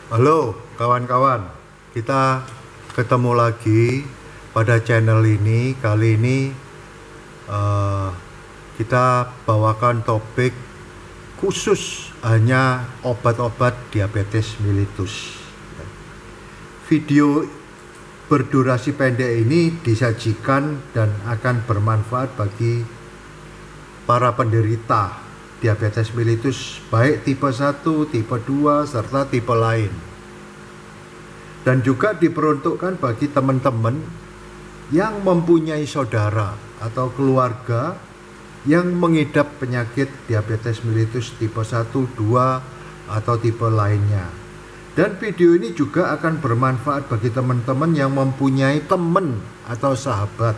Halo kawan-kawan, kita ketemu lagi pada channel ini. Kali ini kita bawakan topik khusus hanya obat-obat diabetes mellitus. Video berdurasi pendek ini disajikan dan akan bermanfaat bagi para penderita diabetes mellitus baik tipe 1, tipe 2, serta tipe lain. Dan juga diperuntukkan bagi teman-teman yang mempunyai saudara atau keluarga yang mengidap penyakit diabetes mellitus tipe 1, 2, atau tipe lainnya. Dan video ini juga akan bermanfaat bagi teman-teman yang mempunyai teman atau sahabat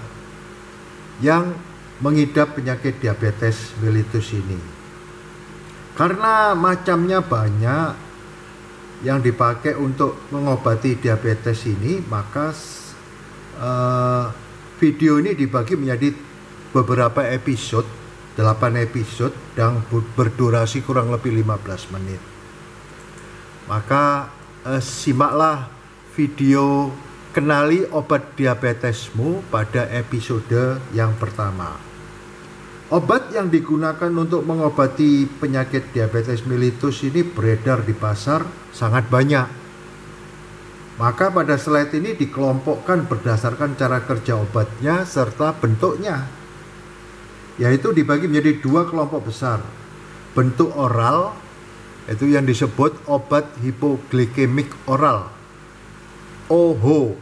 yang mengidap penyakit diabetes mellitus ini. Karena macamnya banyak yang dipakai untuk mengobati diabetes ini, maka video ini dibagi menjadi beberapa episode, 8 episode yang berdurasi kurang lebih 15 menit. Maka simaklah video kenali obat diabetesmu pada episode yang pertama. Obat yang digunakan untuk mengobati penyakit diabetes mellitus ini beredar di pasar sangat banyak. Maka pada slide ini dikelompokkan berdasarkan cara kerja obatnya serta bentuknya, yaitu dibagi menjadi 2 kelompok besar. Bentuk oral, itu yang disebut obat hipoglikemik oral, OHO.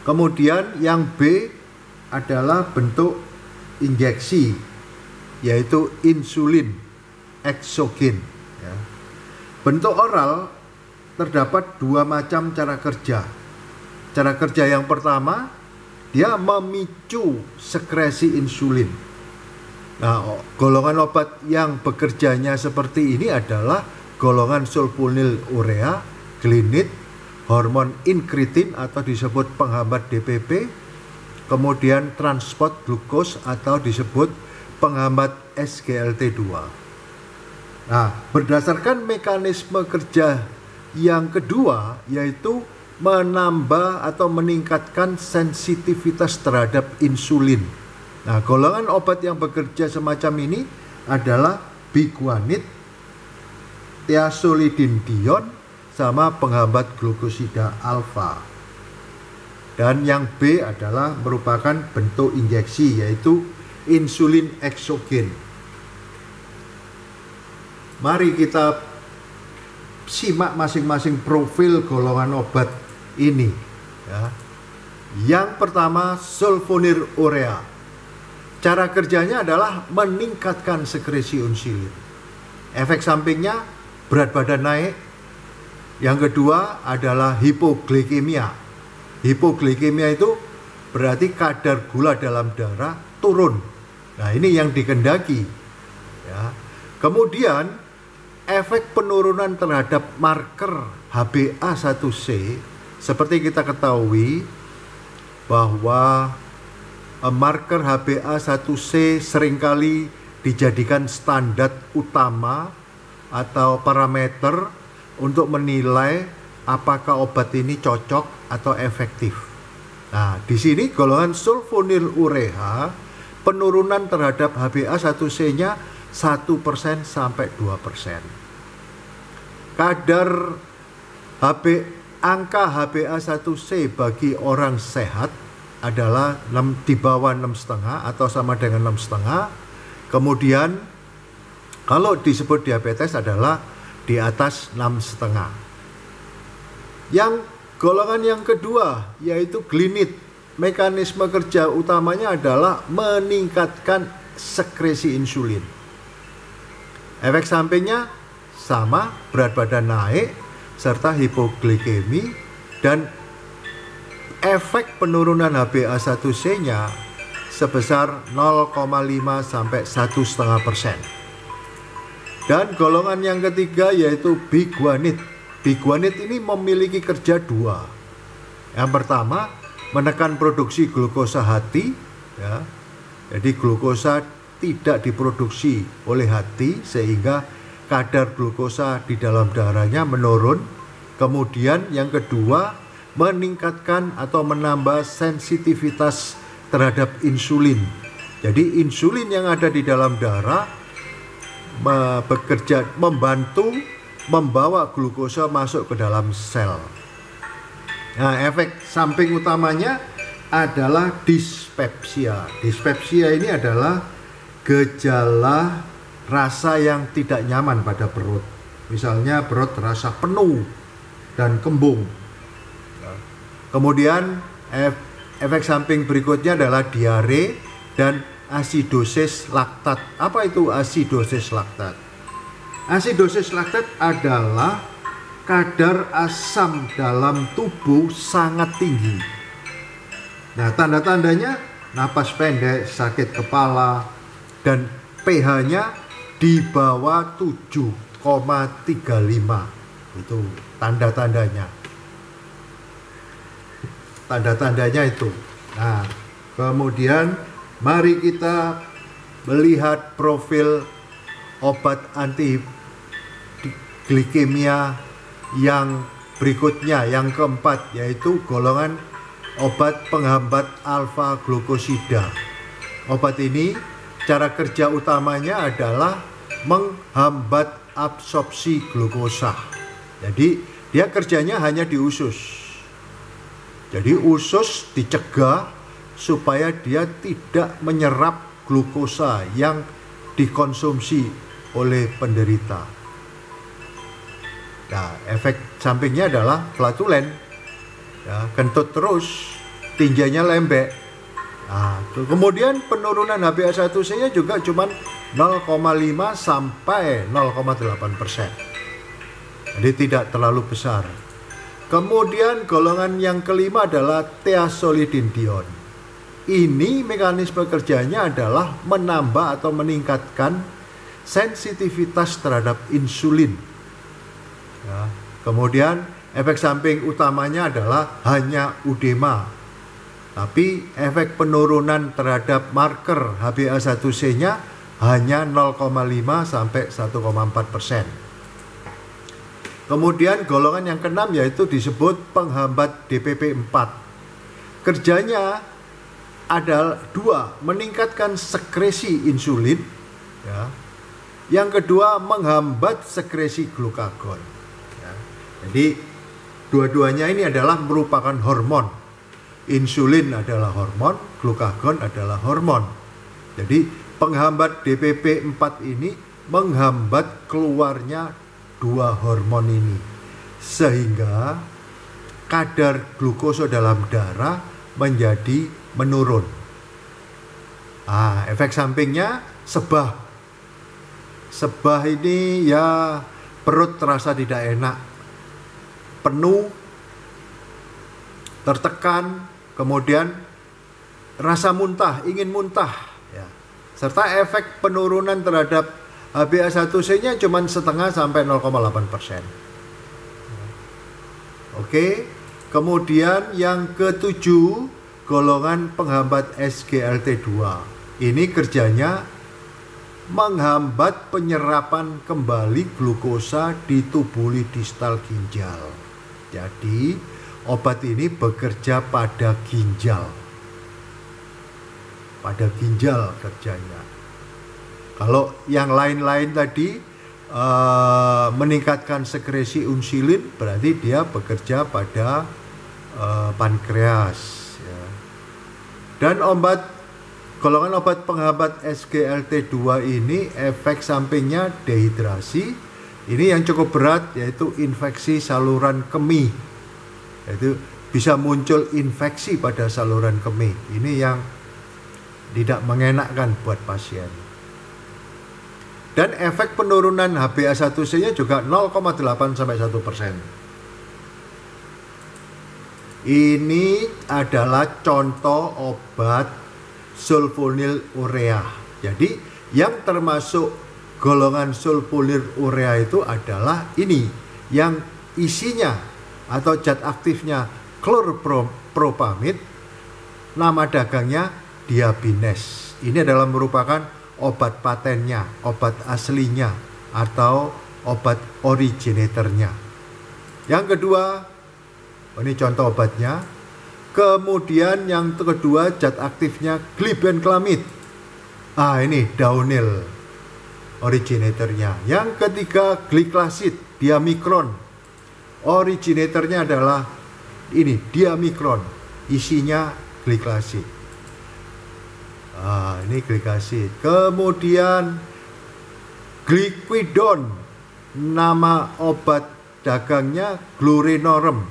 Kemudian yang B adalah bentuk injeksi, yaitu insulin eksogen. Bentuk oral terdapat 2 macam cara kerja. Cara kerja yang pertama, dia memicu sekresi insulin. Nah, golongan obat yang bekerjanya seperti ini adalah golongan sulfonylurea, glinit, hormon inkretin atau disebut penghambat DPP, kemudian transport glukos atau disebut penghambat SGLT2. Nah, berdasarkan mekanisme kerja yang kedua, yaitu menambah atau meningkatkan sensitivitas terhadap insulin. Nah, golongan obat yang bekerja semacam ini adalah biguanid, thiazolidinedione, sama penghambat glukosida alfa. Dan yang B adalah merupakan bentuk injeksi, yaitu insulin eksogen. Mari kita simak masing-masing profil golongan obat ini. Yang pertama, sulfonylurea. Cara kerjanya adalah meningkatkan sekresi insulin. Efek sampingnya berat badan naik. Yang kedua adalah hipoglikemia. Hipoglikemia itu berarti kadar gula dalam darah turun. Nah, ini yang dikehendaki. Kemudian efek penurunan terhadap marker HbA1c, seperti kita ketahui bahwa marker HbA1c seringkali dijadikan standar utama atau parameter untuk menilai apakah obat ini cocok atau efektif. Nah, di sini golongan sulfonylurea penurunan terhadap HbA1c-nya 1% sampai 2%. Kadar angka HbA1c bagi orang sehat adalah di bawah 6,5 atau sama dengan 6,5. Kemudian kalau disebut diabetes adalah di atas 6,5. Yang golongan yang kedua, yaitu glinit. Mekanisme kerja utamanya adalah meningkatkan sekresi insulin. Efek sampingnya sama, berat badan naik, serta hipoglikemi, dan efek penurunan HbA1c-nya sebesar 0,5 sampai 1,5%. Dan golongan yang ketiga yaitu biguanid. Biguanid ini memiliki kerja 2. Yang pertama, menekan produksi glukosa hati, Jadi glukosa tidak diproduksi oleh hati sehingga kadar glukosa di dalam darahnya menurun. Kemudian yang kedua, meningkatkan atau menambah sensitivitas terhadap insulin. Jadi insulin yang ada di dalam darah bekerja membantu membawa glukosa masuk ke dalam sel. Nah, efek samping utamanya adalah dispepsia. Dispepsia ini adalah gejala rasa yang tidak nyaman pada perut. Misalnya perut terasa penuh dan kembung. Kemudian efek samping berikutnya adalah diare dan asidosis laktat. Apa itu asidosis laktat? Asidosis laktat adalah kadar asam dalam tubuh sangat tinggi. Nah, tanda-tandanya napas pendek, sakit kepala, dan pH-nya di bawah 7,35. Itu tanda-tandanya. Tanda-tandanya itu. Nah, kemudian mari kita melihat profil obat anti glikemia yang berikutnya, yang keempat, yaitu golongan obat penghambat alfa glukosida. Obat ini cara kerja utamanya adalah menghambat absorpsi glukosa. Jadi dia kerjanya hanya di usus. Jadi usus dicegah supaya dia tidak menyerap glukosa yang dikonsumsi oleh penderita. Nah, efek sampingnya adalah flatulen, ya, kentut terus, tinjanya lembek. Nah, kemudian penurunan HbA1c-nya juga cuma 0,5 sampai 0,8%. Jadi tidak terlalu besar. Kemudian golongan yang kelima adalah thiazolidinedione. Ini mekanisme kerjanya adalah menambah atau meningkatkan sensitivitas terhadap insulin. Ya. Kemudian efek samping utamanya adalah hanya edema. Tapi efek penurunan terhadap marker HbA1c-nya hanya 0,5 sampai 1,4%. Kemudian golongan yang keenam yaitu disebut penghambat DPP-4. Kerjanya adalah dua, meningkatkan sekresi insulin, ya. Yang kedua, menghambat sekresi glukagon. Ya. Jadi dua-duanya ini adalah merupakan hormon. Insulin adalah hormon, glukagon adalah hormon. Jadi penghambat DPP-4 ini menghambat keluarnya dua hormon ini, sehingga kadar glukosa dalam darah menjadi menurun. Efek sampingnya sebah. Sebah ini ya perut terasa tidak enak, penuh, tertekan, kemudian rasa muntah, ingin muntah, ya. Serta efek penurunan terhadap HbA1c-nya cuma setengah sampai 0,8%. Oke, kemudian yang ketujuh, golongan penghambat SGLT2. Ini kerjanya menghambat penyerapan kembali glukosa di tubuli distal ginjal. Jadi, obat ini bekerja pada ginjal. Pada ginjal kerjanya. Kalau yang lain-lain tadi meningkatkan sekresi insulin, berarti dia bekerja pada pankreas. Ya. Dan golongan obat penghambat SGLT2 ini efek sampingnya dehidrasi. Ini yang cukup berat, yaitu infeksi saluran kemih. Yaitu bisa muncul infeksi pada saluran kemih. Ini yang tidak mengenakkan buat pasien. Dan efek penurunan HbA1c-nya juga 0,8 sampai 1%. Ini adalah contoh obat sulfonylurea. Jadi yang termasuk golongan sulfonylurea itu adalah ini, yang isinya atau zat aktifnya chlorpropamid, nama dagangnya Diabines. Ini adalah merupakan obat patennya, obat aslinya atau obat originatornya. Yang kedua, ini contoh obatnya. Kemudian yang kedua, zat aktifnya glibenclamid. Ini Daunil originatornya. Yang ketiga, gliclazid diamikron. Originatornya adalah ini diamikron, isinya gliclazid. Ini gliclazid. Kemudian Gliquidon, nama obat dagangnya Glurinorum.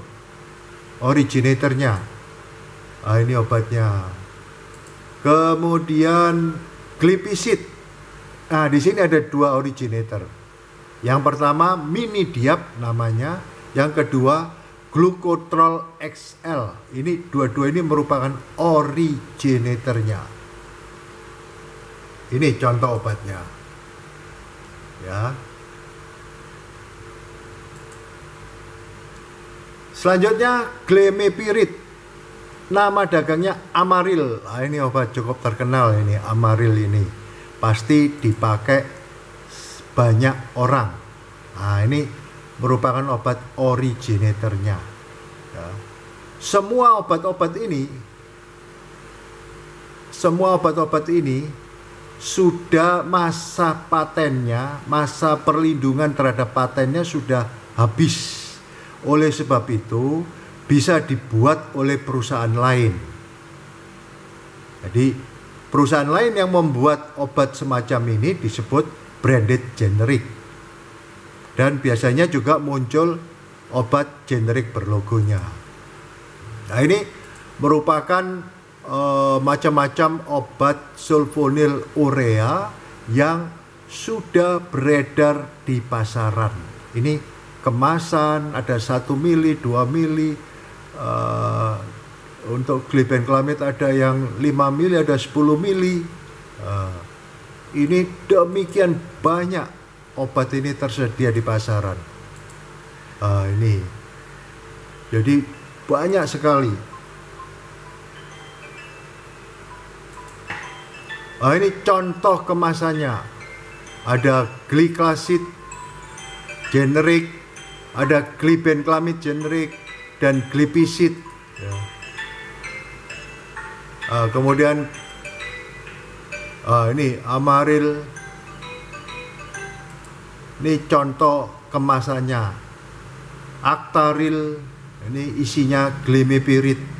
Originatornya, ini obatnya. Kemudian Glipisid. Di sini ada dua originator. Yang pertama Minidiap namanya, yang kedua Glucotrol XL. Ini dua-dua ini merupakan originatornya. Ini contoh obatnya. Ya. Selanjutnya Glimepiride. Nama dagangnya Amaril. Ini obat cukup terkenal ini, Amaril ini. Pasti dipakai banyak orang. Ini merupakan obat originatornya. Ya. Semua obat-obat ini sudah masa patennya, masa perlindungan terhadap patennya sudah habis. Oleh sebab itu bisa dibuat oleh perusahaan lain. Jadi perusahaan lain yang membuat obat semacam ini disebut branded generic. Dan biasanya juga muncul obat generik berlogonya. Nah, ini merupakan macam-macam obat sulfonylurea yang sudah beredar di pasaran. Ini kemasan ada 1 mili, 2 mili. Untuk glibenclamid ada yang 5 mili, ada 10 mili. Ini demikian banyak obat ini tersedia di pasaran. Ini jadi banyak sekali. Ini contoh kemasannya. Ada gliclazid generik, ada glibenclamid generik, dan glipisid. Kemudian ini Amaril. Ini contoh kemasannya. Actaril, ini isinya Glimepiride.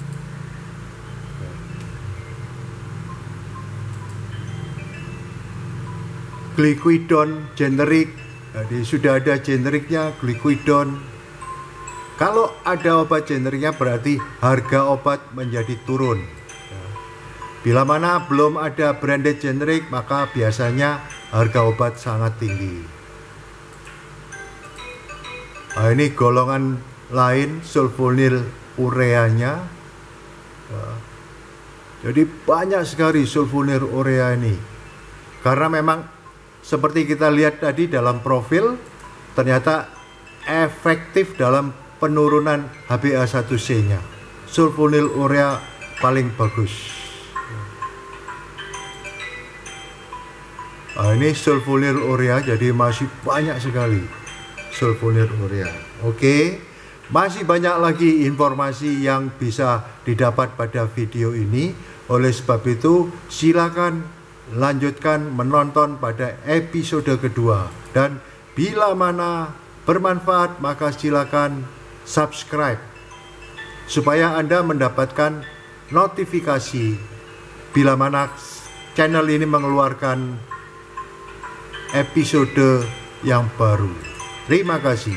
Gliquidon generik, jadi sudah ada generiknya Gliquidon. Kalau ada obat generiknya berarti harga obat menjadi turun. Bila mana belum ada branded generik, maka biasanya harga obat sangat tinggi. Ini golongan lain sulfonylureanya. Jadi banyak sekali sulfonylurea ini. Karena memang seperti kita lihat tadi dalam profil, ternyata efektif dalam penurunan HbA1c-nya. Sulfonylurea paling bagus. Ini sulfonylurea, jadi masih banyak sekali sulfonylurea. Oke, masih banyak lagi informasi yang bisa didapat pada video ini. Oleh sebab itu, silakan lanjutkan menonton pada episode kedua. Dan bila mana bermanfaat, maka silakan subscribe supaya Anda mendapatkan notifikasi bila mana channel ini mengeluarkan episode yang baru. Terima kasih.